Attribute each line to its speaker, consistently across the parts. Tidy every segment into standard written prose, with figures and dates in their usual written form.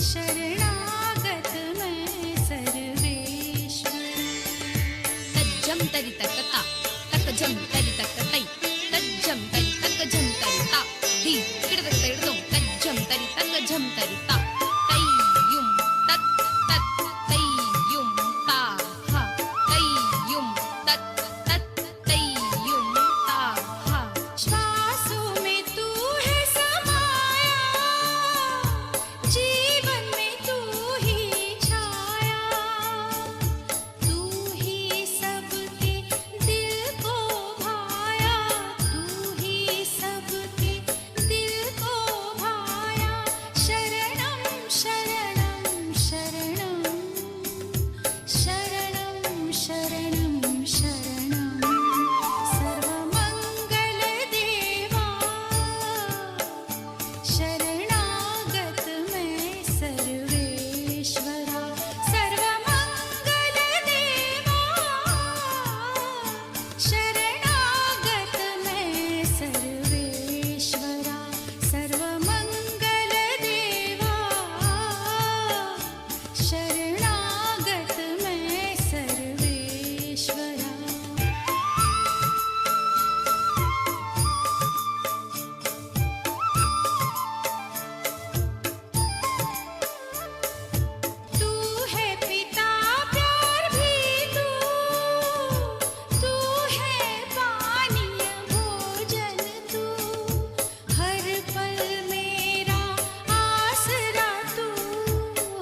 Speaker 1: शरणागत मैं सर्वेश्वर।
Speaker 2: तज्जम तरि तकता तक जम तरि तकतै तज्जम तरि तक जम तरि ता दी किडतक तैडदो तज्जम तरि तक जम तरि ता तैयुम तत तत तैयुम ता हा तैयुम तत तत तैयुम ता हा।
Speaker 1: श्वासों में तू है समाया, जीवन में तू ही छाया। तू ही सबके दिल को भाया, तू ही सबके दिल को भाया। शरणं शरणं शरणं शरणं शरणं शरणं सर्वमंगल देवा। शरणागत मैं सर्वेश्वरा, सर्वमंगल देवा। शरणागत मैं सर्वेश्वरा, सर्वमंगल देवा। शरणागत मैं सर्वेश्वरा। तू है पिता प्यार भी तू है पानीय भोजन तू। हर पल मेरा आसरा तू,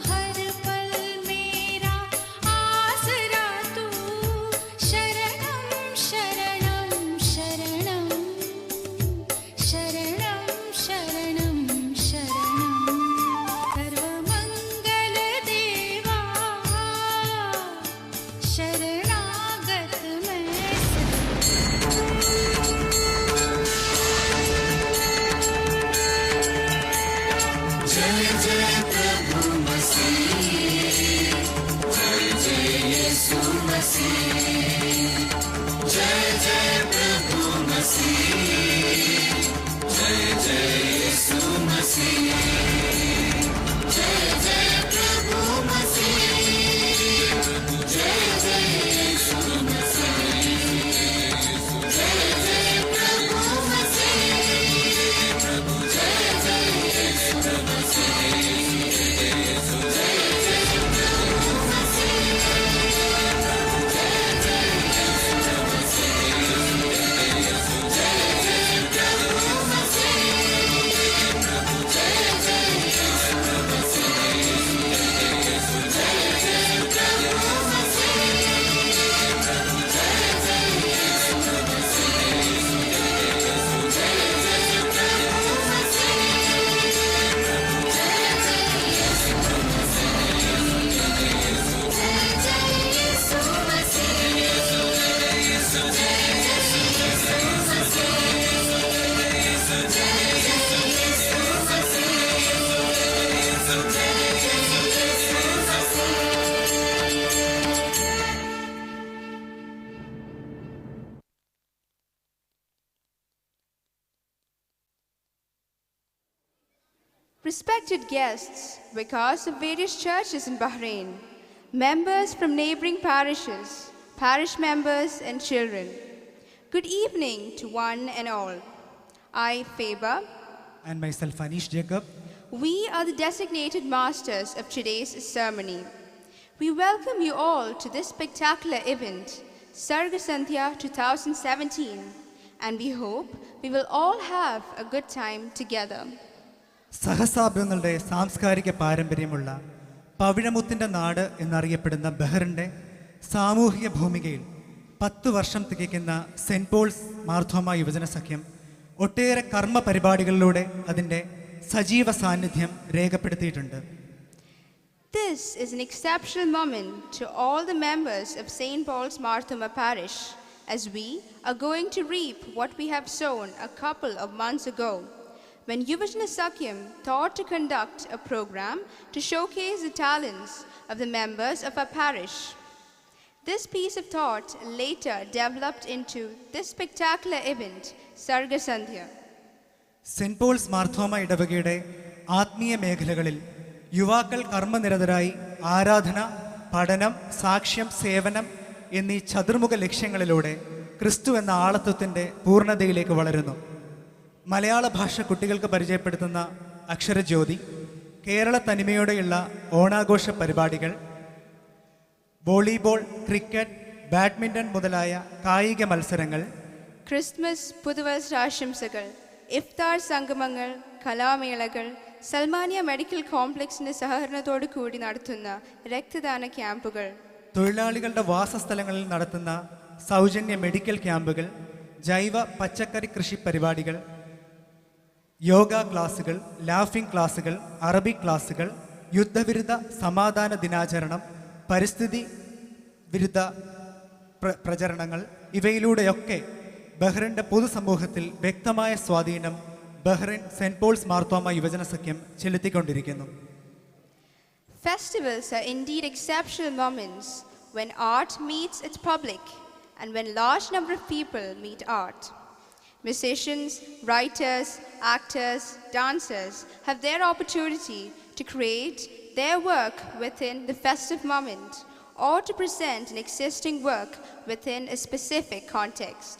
Speaker 1: हर पल मेरा आसरा तू। शरणं शरणं शरणं शरणं शरणं शरणं सर्वमंगल देवा। शरणागत मैं
Speaker 3: Respected guests, vicars of various churches in Bahrain, members from neighboring parishes, parish members and children, good evening to one and all. I, Faber,
Speaker 4: And myself, Anish Jacob.
Speaker 3: we are the designated masters of today's ceremony. We welcome you all to this spectacular event, Sarga Sandhya 2017, and we hope we will all have a good time together.
Speaker 4: സഹസാബ്ദങ്ങളുടെ സാംസ്കാരിക പാരമ്പര്യമുള്ള പവിഴമുത്തിൻ്റെ നാട് എന്നറിയപ്പെടുന്ന ബഹറിൻ്റെ സാമൂഹിക ഭൂമികയിൽ 10 വർഷം തികയ്ക്കുന്ന cent Paul's Marthoma യുവജന സഖ്യം ഒട്ടേറെ കർമ്മ പരിപാടികളിലൂടെ അതിൻ്റെ സജീവ സാന്നിധ്യം രേഖപ്പെടുത്തിയിട്ടുണ്ട്.
Speaker 3: This is an exceptional moment to all the members of St. Paul's Marthoma Parish, as we are going to reap what we have sown a couple of months ago, when Yuvajana Sakyam thought to conduct a program to showcase the talents of the members of our parish. This piece of thought later developed into this spectacular event, Sarga Sandhya.
Speaker 4: Saint Paul's Marthoma ഇടവകയുടെ ആത്മീയ മേഖലകളിൽ യുവാക്കൾ കർമ്മനിരതരായി ആരാധന, പഠനം, സാക്ഷ്യം, സേവനം എന്നീ ചതുർമുഖ ലക്ഷ്യങ്ങളിലൂടെ ക്രിസ്തു എന്ന ആളത്വത്തിൻ്റെ പൂർണ്ണതയിലേക്ക് വളരുന്നു. മലയാള ഭാഷ കുട്ടികൾക്ക് പരിചയപ്പെടുത്തുന്ന അക്ഷരജ്യോതി, കേരള തനിമയോടെയുള്ള ഓണാഘോഷ പരിപാടികൾ, വോളിബോൾ, ക്രിക്കറ്റ്, ബാഡ്മിൻ്റൺ മുതലായ കായിക മത്സരങ്ങൾ,
Speaker 3: ക്രിസ്മസ് പുതുവത്സരാശംസകൾ, ഇഫ്താർ സംഗമങ്ങൾ, കലാമേളകൾ, സൽമാനിയ മെഡിക്കൽ കോംപ്ലക്സിന്റെ സഹകരണത്തോടു കൂടി നടത്തുന്ന രക്തദാന ക്യാമ്പുകൾ,
Speaker 4: തൊഴിലാളികളുടെ വാസസ്ഥലങ്ങളിൽ നടത്തുന്ന സൗജന്യ മെഡിക്കൽ ക്യാമ്പുകൾ, ജൈവ പച്ചക്കറി കൃഷി പരിപാടികൾ, യോഗ ക്ലാസുകൾ, ലാഫിംഗ് ക്ലാസുകൾ, അറബിക് ക്ലാസുകൾ, യുദ്ധവിരുദ്ധ സമാധാന ദിനാചരണം, പരിസ്ഥിതി വിരുദ്ധ പ്രചരണങ്ങൾ, ഇവയിലൂടെയൊക്കെ ബഹ്റിൻ്റെ പൊതുസമൂഹത്തിൽ വ്യക്തമായ സ്വാധീനം ബഹ്റിൻ സെന്റ് പോൾസ് മാർത്തോമ യുവജന സഖ്യം ചെലുത്തിക്കൊണ്ടിരിക്കുന്നു.
Speaker 3: Festivals are indeed exceptional moments when art meets its public and when large number of people meet art. Musicians, writers, actors, dancers have their opportunity to create their work within the festive moment or to present an existing work within a specific context.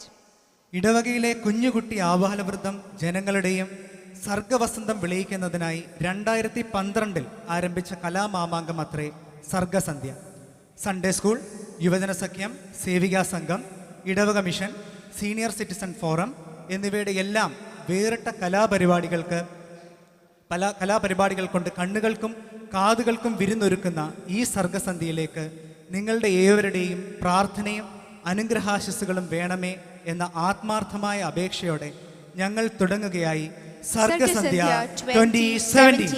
Speaker 4: ഇടവകയിലെ കുഞ്ഞുകുട്ടി ആബാലവൃദ്ധം ജനങ്ങളുടെയും സർഗവസന്തം വിളയിക്കുന്നതിനായി 2012 ആരംഭിച്ച കലാമാമാങ്കം അത്രേ സർഗസന്ധ്യ. Sunday school, യുവജന സഖ്യം, സേവികാ സംഘം, ഇടവക mission, senior citizen forum എന്നിവയുടെ എല്ലാം വേറിട്ട കലാപരിപാടികൾ കൊണ്ട് കണ്ണുകൾക്കും കാതുകൾക്കും വിരുന്നൊരുക്കുന്ന ഈ സർഗസന്ധ്യയിലേക്ക് നിങ്ങളുടെ ഏവരുടെയും പ്രാർത്ഥനയും അനുഗ്രഹാശസ്സുകളും വേണമേ എന്ന ആത്മാർത്ഥമായ അപേക്ഷയോടെ ഞങ്ങൾ തുടങ്ങുകയായി സർഗസന്ധ്യ 2017.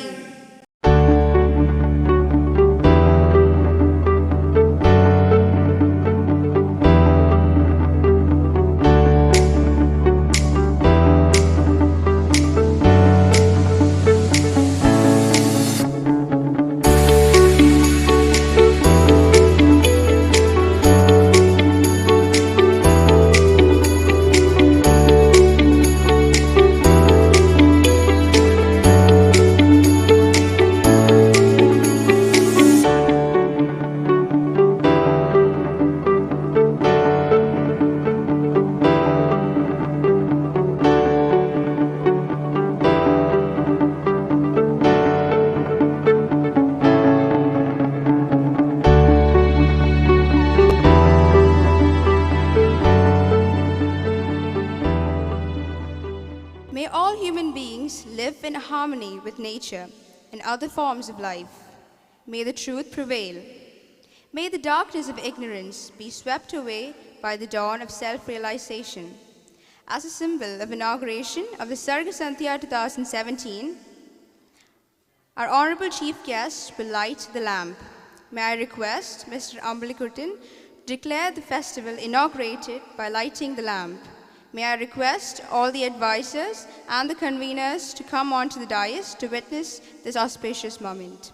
Speaker 3: May all human beings live in harmony with nature and other forms of life. May the truth prevail. May the darkness of ignorance be swept away by the dawn of self-realization. As a symbol of inauguration of the Sarga Sandhya 2017, our Honorable Chief Guest will light the lamp. May I request Mr. Ambalikutan declare the festival inaugurated by lighting the lamp. May I request all the advisors and the conveners to come onto the dais to witness this auspicious moment.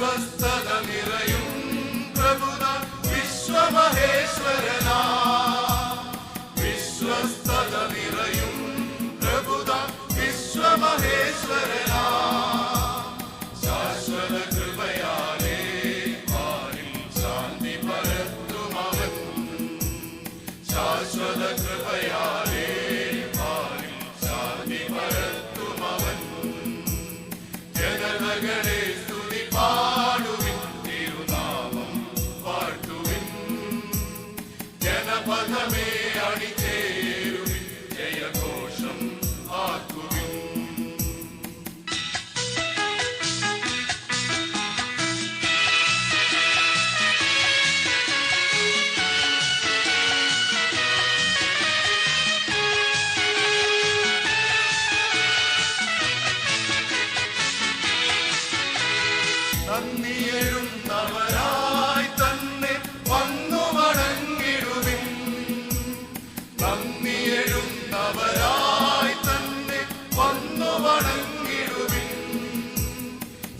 Speaker 5: വിശ്വസ്തത നിറയും പ്രഭുതാ വിശ്വമഹേശ്വരനാ വിശ്വസ്തത നിറയും പ്രഭുതാ വിശ്വമഹേശ്വരനാ ശാശ്വത കൃപയാലേ ആരിൽ ശാന്തി പരത്തുമവൻ ശാശ്വത കൃപയാലേ ആരിൽ ശാന്തി പരത്തുമവൻ ജനതകളെ സ്തുതി പാടുവിൻ തിരുനാമം പാട്ടുവിൻ ജനപദമേ അണിചേരുവിൻ ജയഘോഷം ആക്കുവിൻ നന്ദിയെഴുന്നവരായി തന്നെ വന്നു മടങ്ങിടുവിൻ നന്ദിയെഴുന്നവരായി തന്നെ വന്നു മടങ്ങിടുവിൻ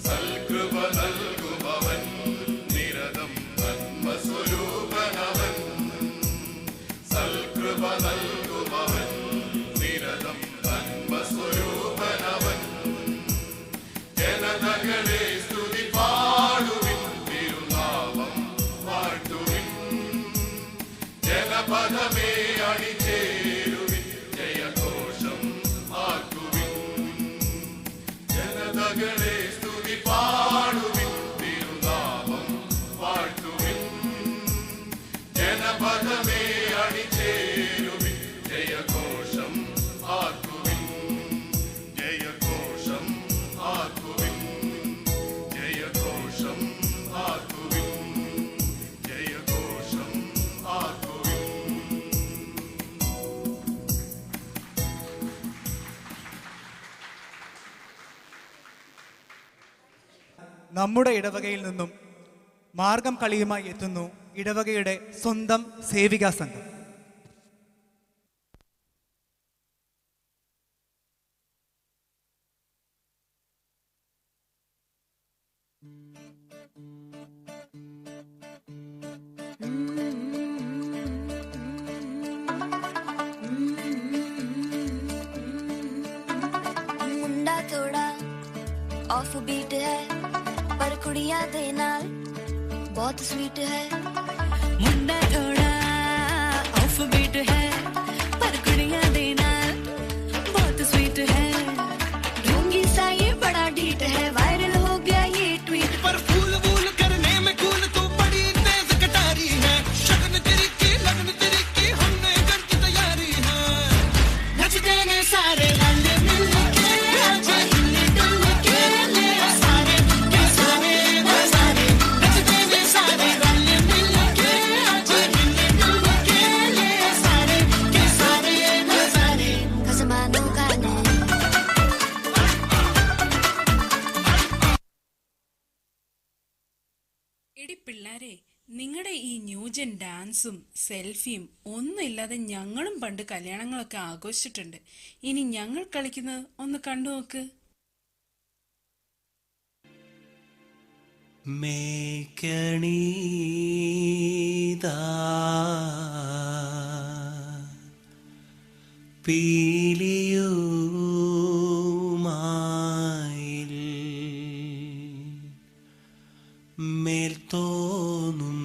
Speaker 5: സൽകൃപ നൽകുമവൻ നിരതം നന്മസ്വരൂപനവൻ സൽകൃപ നൽകുമവൻ നിരതം നന്മസ്വരൂപനവൻ ജനതകളെ സ്തുതി പാടുവിൻ തിരുനാമം പാട്ടുവിൻ ജനപദമേ അണിചേരുവിൻ ജയഘോഷം ആക്കുവിൻ ജനതകളെ സ്തുതി പാടുവിൻ തിരുനാമം പാട്ടുവിൻ ജനപദമേ അണിചേരുവിൻ ജയഘോഷം ആക്കുവിൻ ജയഘോഷം ആക്കുവിൻ ജയഘോഷം ആക്കുവിൻ ജയഘോഷം ആക്കുവിൻ
Speaker 4: നമ്മുടെ ഇടവകയിൽ നിന്നും മാർഗം കളിയുമായി എത്തുന്നു ഇടവകയുടെ സ്വന്തം സേവികാ സംഘം.
Speaker 6: मुंडा थोड़ा ऑफ बीट है पर कुड़ियां दे नाल बहुत स्वीट है मुंडा थोड़ा ऑफ बीट है पर कुड़ियां दे नाल बहुत स्वीट है ढोंगी सा ये बड़ा डीट है वायरल हो गया ये ट्वीट
Speaker 7: पर फूल वूल करने में कूल तो बड़ी तेज कटारी है शगन तेरी की लगन तेरी की हमने कर की तैयारी है नचते ने सारे वाले मिल के आज हिलने डुलने के ले सारे के सारे नजारे नचते ने सारे वाले मिल के आज हिलने डुलने के ले सारे के सारे नजारे
Speaker 6: कसमानों का ने
Speaker 8: എടി പിള്ളാരെ, നിങ്ങളുടെ ഈ ന്യൂജൻ ഡാൻസും സെൽഫിയും ഒന്നുമില്ലാതെ ഞങ്ങളും പണ്ട് കല്യാണങ്ങളൊക്കെ ആഘോഷിച്ചിട്ടുണ്ട്. ഇനി ഞങ്ങൾ കളിക്കുന്നത് ഒന്ന് കണ്ടു നോക്ക്.
Speaker 7: മേക്കണീതാ പീലിയുമായിൽ മേൽത്തോന്നും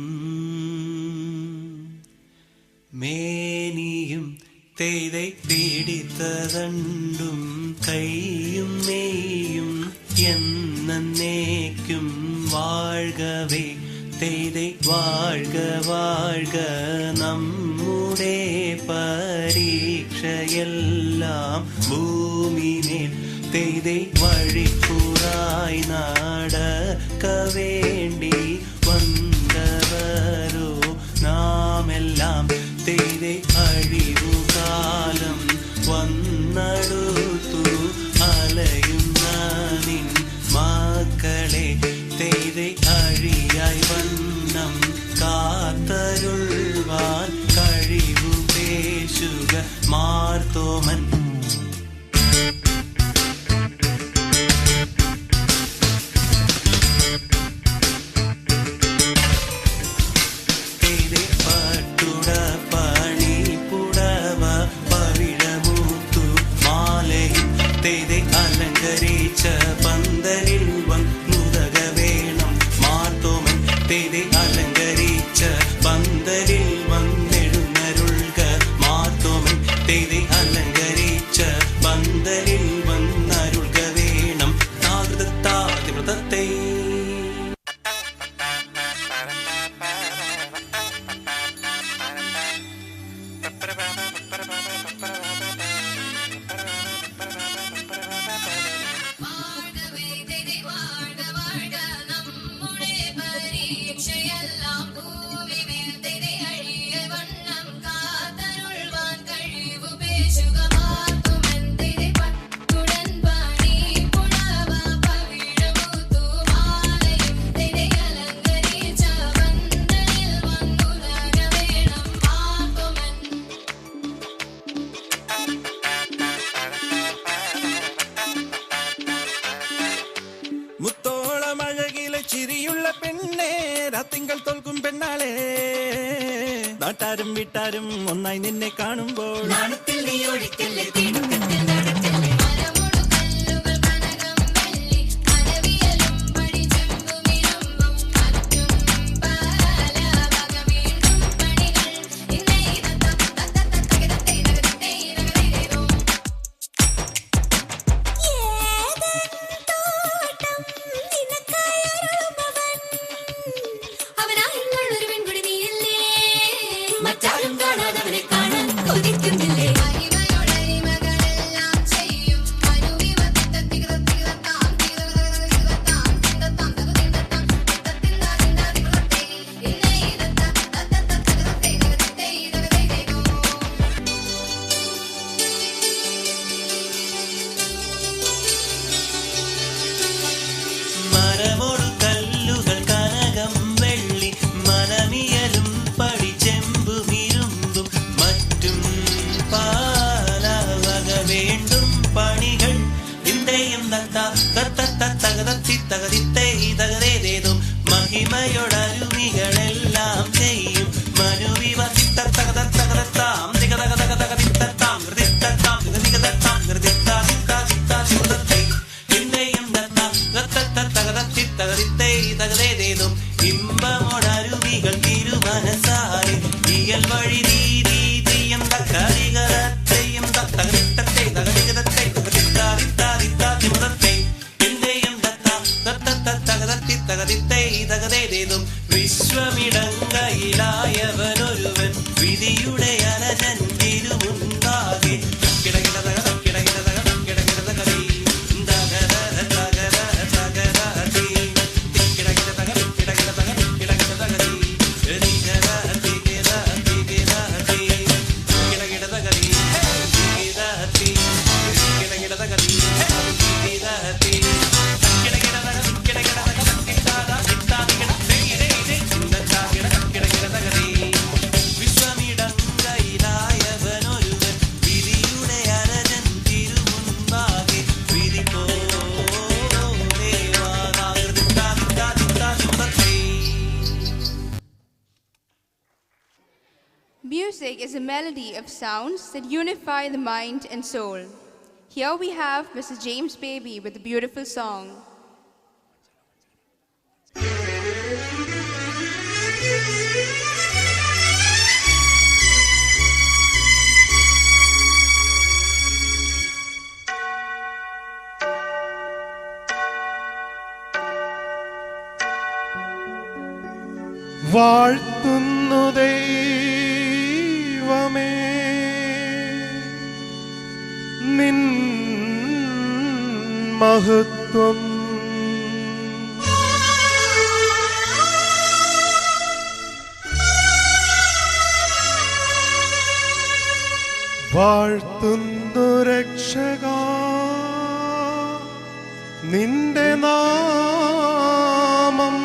Speaker 7: മേനിയും തെയ്தை പിടിത്തതണ്ടും കൈയും നെയ്യും എന്നേക്കും വാഴ്കവേ തെയ്தை വാഴ്ക വാഴ്ക നമ്മുടെ പരീക്ഷയെല്ലാം ഭൂമിമേൽ തെയ്தை വഴിപ്പുറായി നടക്ക വേണ്ടി വന്നവരോ നാമെല്ലാം തെയ്தை അഴിവുകാലം വന്നടുത്തു അലയുന്ന നിൻ മക്കളെ തെയ്தை അഴിയായി വണ്ണം കാത്തരുൾവാൻ കഴിവു പേശുക മാർത്തോമൻ. രാത്തിങ്കൾ തോൽക്കും പെണ്ണാളെ നാട്ടാരും വീട്ടാരും ഒന്നായി നിന്നെ കാണുമ്പോൾ നാണത്തിൽ നീ ഓടിക്കല്ലേ തീടുക്കത്തിൽ നടക്കല്ലേ
Speaker 6: മറ്റാരും കാണാതവനെ കാണാൻ കൊതിക്കുന്നില്ലേ
Speaker 7: മരമോട് കല്ലുകൾ കനകം വെള്ളി മനമിയലും പടിച്ചെമ്പുമിരുമ്പും മറ്റും പാലവക വേണ്ടും പണികൾ ഇന്ത്യയും തകതിത്തേതും മഹിമയോടരുമികളെല്ലാം ചെയ്യും മനുവിവത്തിത്തകതാം തികതകതകതകതിത്താം ഹൃദിത്താം ഹൃദികതാം ഹൃദിത്താം ഇന്ത്യയും തകതിത്തേതും ഇമ്പമോടരുവികൾ തിരുമനസായി ഇയൽ വഴി രീതിയും തകരികരത്തെയും തകതിത്തത്തെ തകരികതത്തെ തകതിത്താതിത്താതിത്താതിമുതത്തെ ഇന്ത്യയും തകതിത്തേതും വിശ്വമിടങ്കയിലായവനൊരുവൻ വിധിയുടെ അലജൻ തിരുമുൻപാകെ
Speaker 3: Music is a melody of sounds that unify the mind and soul. Here we have Mr. James Baby with a beautiful song.
Speaker 4: വാഴ്ത്തുന്നു ദൈവമേ നിൻ മഹത്വം വാഴ്ത്തുന്നു രക്ഷകാ നിന്റെ നാമം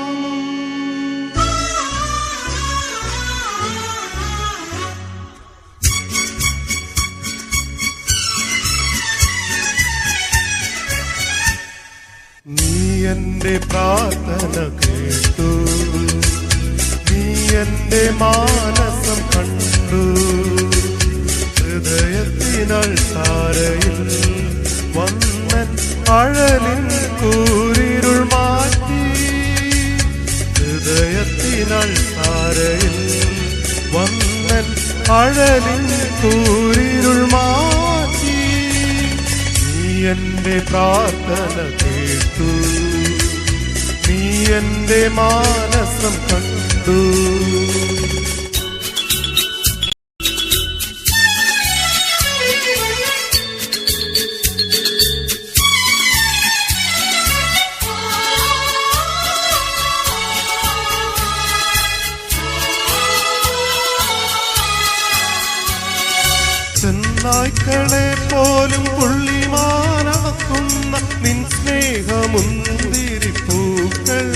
Speaker 4: നീ എന്റെ പ്രാർത്ഥന കേട്ടു നീ എന്റെ മാനസം കണ്ടു ഹൃദയത്തിനൾ താരയിൽ വന്നൻ അഴലിൻ കൂരിരുൾ മാറ്റി ഹൃദയത്തിനൾ താരയിൽ വന്നൻ അഴലിൻ കൂരിരുൾ മാറ്റി നീ എന്റെ പ്രാർത്ഥന കേട്ടു നീ എന്റെ മാനസം കണ്ടു ചെന്നായ്ക്കളെ പോലും പുള്ളിമാനാക്കുന്ന നിൻ സ്നേഹമുന്തിരിപ്പൂക്കൾ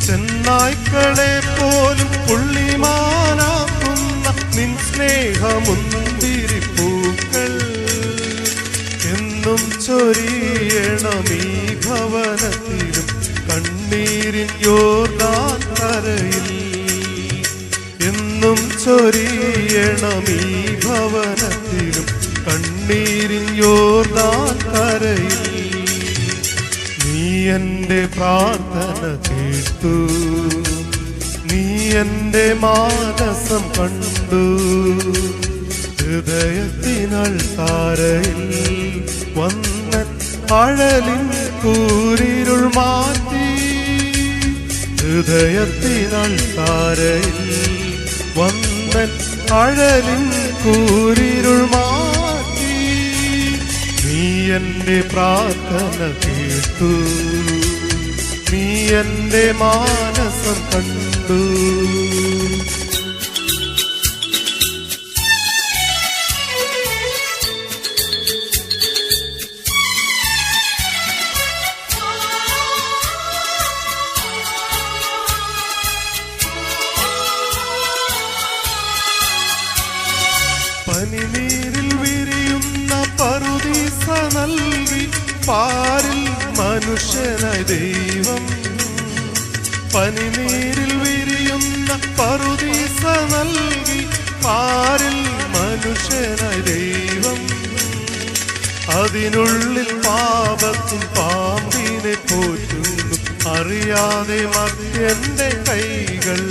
Speaker 4: ചെന്നായ്ക്കളെ പോലും പുള്ളിമാനാക്കുന്ന നിൻ സ്നേഹമുന്തിരിപ്പൂക്കൾ എന്നും ചൊരിയണം ഈ ഭവനത്തിലും കണ്ണീരിൻ യോർദാൻ
Speaker 9: കരയിൽ എന്നും ചൊരിയണം ഈ ഭവനത്തിലും കണ്ണീരിൻ യോർദാൻ കരയിൽ. നീ എൻ്റെ പ്രാർത്ഥന കേട്ടു, നീ എൻ്റെ മാനസം കണ്ടു. ഹൃദയത്തിനൾ താരയിൽ വന്ന അഴലിൻ കൂരിരുൾ മാറ്റി. ഹൃദയത്തിനൾ താരയിൽ വന്ന അഴലിൻ കൂരിരുൾ മാറ്റി. നീ എൻ്റെ പ്രാർത്ഥന കേട്ടു, നീ എൻ്റെ മാനസം കണ്ടു. പനിനീരിൽ വിരിയുന്ന പറുദീസ നൽകി പാരിൽ മനുഷ്യനായി ദൈവം. പനിനീരിൽ വിരിയുന്ന പറുദീസ നൽകി പാരിൽ മനുഷ്യനായി ദൈവം. അതിനുള്ളിൽ പാപത്തും പാമ്പിനെ പോറ്റുന്നു അറിയാതെ മർത്യന്റെ കൈകൾ.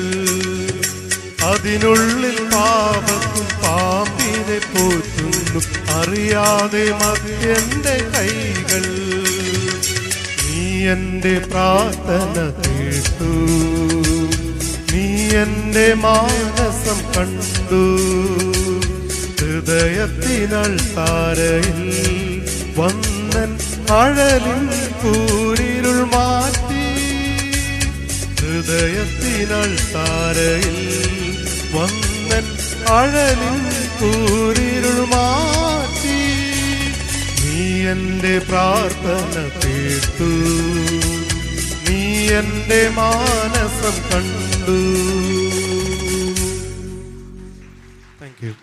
Speaker 9: അതിനുള്ളിൽ പാപത്തും പാമ്പിനെ പോറ്റുന്നു അറിയാതെ മർത്യന്റെ കൈകൾ. നീ എൻ്റെ പ്രാർത്ഥന കേട്ടു, നീ എൻ്റെ മാനസം കണ്ടു. ഹൃദയത്തിനൾ താരയിൽ വന്നൻ അഴലിൻ കൂരിരുൾ മാറ്റി. ഹൃദയത്തിനൾ താരയിൽ വന്നൻ അഴലിൻ കൂരിരുൾ മാറ്റി. നീ എൻ്റെ പ്രാർത്ഥന കേട്ടു, നീ എൻ്റെ മാനസം കണ്ടു. Thank you.